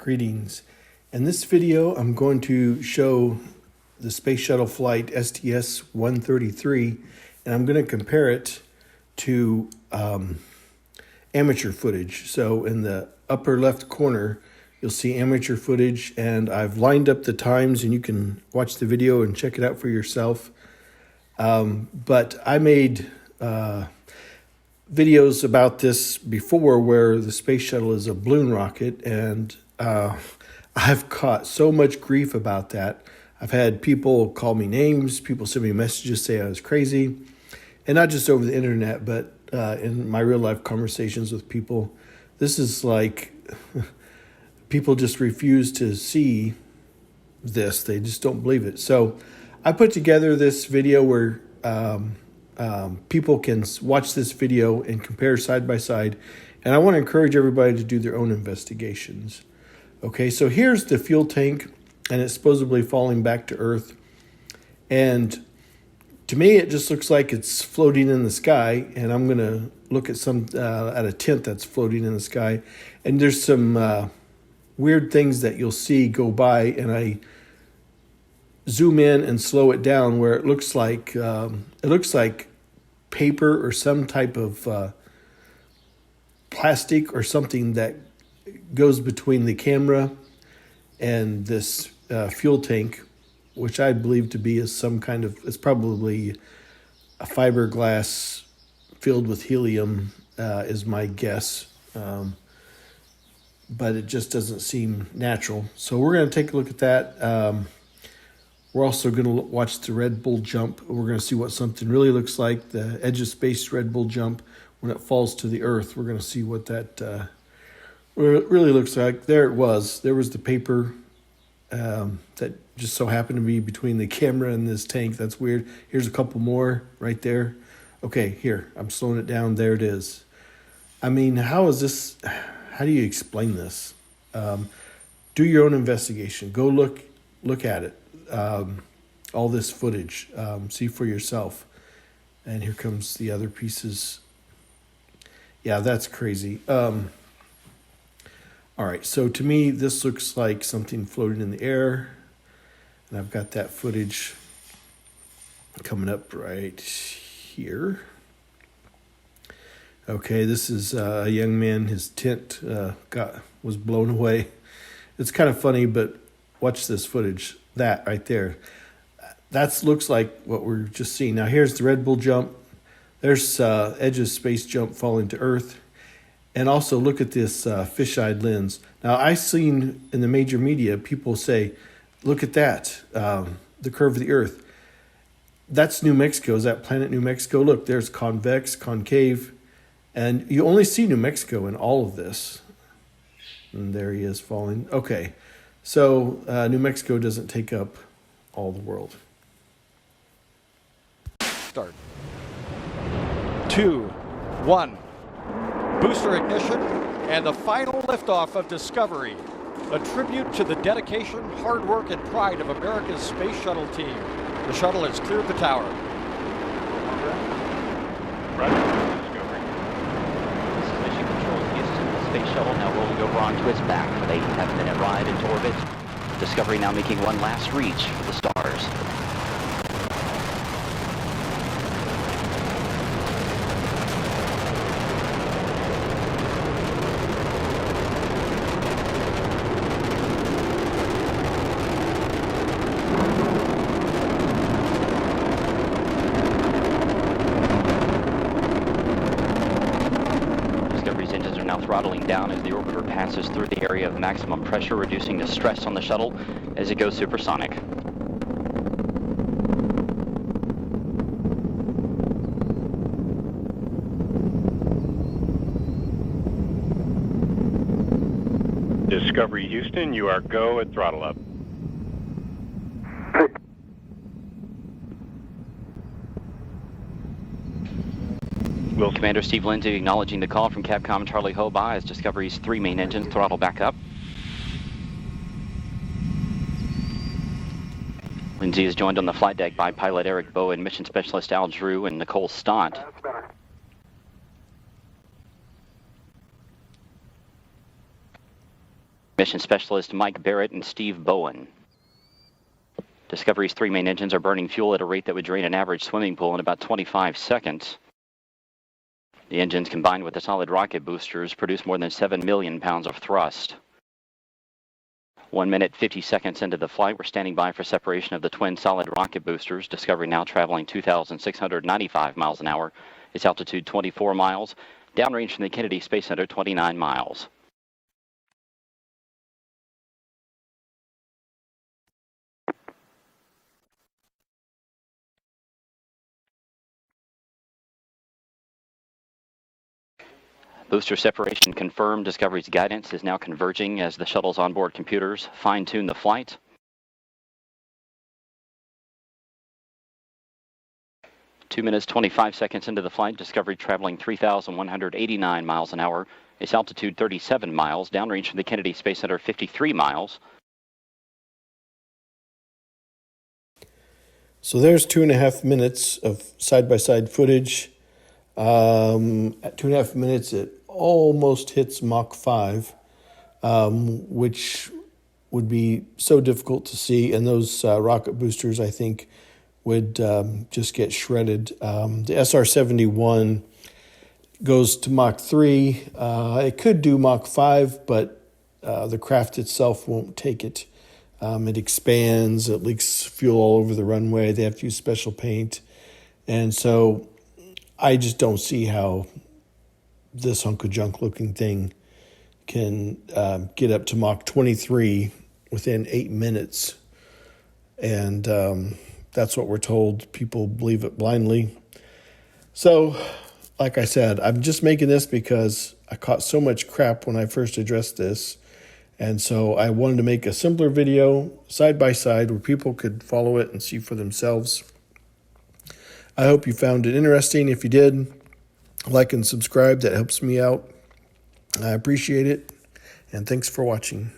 Greetings. In this video, I'm going to show the Space Shuttle flight STS-133, and I'm going to compare it to amateur footage. So in the upper left corner, you'll see amateur footage, and I've lined up the times, and you can watch the video and check it out for yourself. But I made videos about this before where the space shuttle is a balloon rocket, and I've caught so much grief about that. I've had people call me names, people send me messages, say I was crazy, and not just over the internet, but in my real life conversations with people. This is like, people just refuse to see this. They just don't believe it. So I put together this video where people can watch this video and compare side by side. And I want to encourage everybody to do their own investigations. Okay, so here's the fuel tank, and it's supposedly falling back to Earth. And to me, it just looks like it's floating in the sky. And I'm going to look at at a tent that's floating in the sky. And there's some weird things that you'll see go by, and I zoom in and slow it down where it looks like paper or some type of plastic or something that goes between the camera and this fuel tank, which I believe to be some kind of, it's probably a fiberglass filled with helium, is my guess. But it just doesn't seem natural. So we're going to take a look at that. We're also going to watch the Red Bull jump. We're going to see what something really looks like, the Edge of Space Red Bull jump when it falls to the Earth. We're going to see what that really looks like. There it was. There was the paper that just so happened to be between the camera and this tank. That's weird. Here's a couple more right there. Okay, here. I'm slowing it down. There it is. I mean, how do you explain this? Do your own investigation. Go look at it. All this footage. See for yourself. And here comes the other pieces. Yeah, that's crazy. All right, so to me, this looks like something floating in the air. And I've got that footage coming up right here. Okay, this is a young man. His tent was blown away. It's kind of funny, but watch this footage. That right there. That looks like what we're just seeing. Now here's the Red Bull jump. There's Edge of Space jump falling to Earth. And also look at this fisheye lens. Now I've seen in the major media people say, look at that, the curve of the Earth. That's New Mexico. Is that planet New Mexico? Look, there's convex, concave. And you only see New Mexico in all of this. And there he is falling. Okay, so New Mexico doesn't take up all the world. Start. 2, 1. Booster ignition and the final liftoff of Discovery. A tribute to the dedication, hard work, and pride of America's space shuttle team. The shuttle has cleared the tower. Space shuttle now rolling over onto its back with a 10-minute ride into orbit. Discovery now making one last reach for the stars. Throttling down as the orbiter passes through the area of maximum pressure, reducing the stress on the shuttle as it goes supersonic. Discovery Houston, you are go at throttle up. Commander Steve Lindsay acknowledging the call from Capcom Charlie Hoba as Discovery's 3 main engines throttle back up. Lindsay is joined on the flight deck by pilot Eric Bowen, mission specialist Al Drew, and Nicole Stott. Mission Specialist Mike Barrett and Steve Bowen. Discovery's 3 main engines are burning fuel at a rate that would drain an average swimming pool in about 25 seconds. The engines combined with the solid rocket boosters produce more than 7 million pounds of thrust. 1 minute, 50 seconds into the flight, we're standing by for separation of the twin solid rocket boosters. Discovery now traveling 2,695 miles an hour. Its altitude 24 miles. Downrange from the Kennedy Space Center 29 miles. Booster separation confirmed. Discovery's guidance is now converging as the shuttle's onboard computers fine-tune the flight. Two minutes, 25 seconds into the flight, Discovery traveling 3,189 miles an hour. Its altitude 37 miles. Downrange from the Kennedy Space Center 53 miles. So there's 2.5 minutes of side-by-side footage. At 2.5 minutes, it almost hits Mach 5, which would be so difficult to see. And those rocket boosters, I think, would just get shredded. The SR-71 goes to Mach 3. It could do Mach 5, but the craft itself won't take it. It expands, it leaks fuel all over the runway. They have to use special paint. And so I just don't see how this hunk of junk looking thing can get up to Mach 23 within 8 minutes. And that's what we're told. People believe it blindly. So, like I said, I'm just making this because I caught so much crap when I first addressed this. And so I wanted to make a simpler video side by side where people could follow it and see for themselves. I hope you found it interesting. If you did, like and subscribe. That helps me out. I appreciate it. And thanks for watching.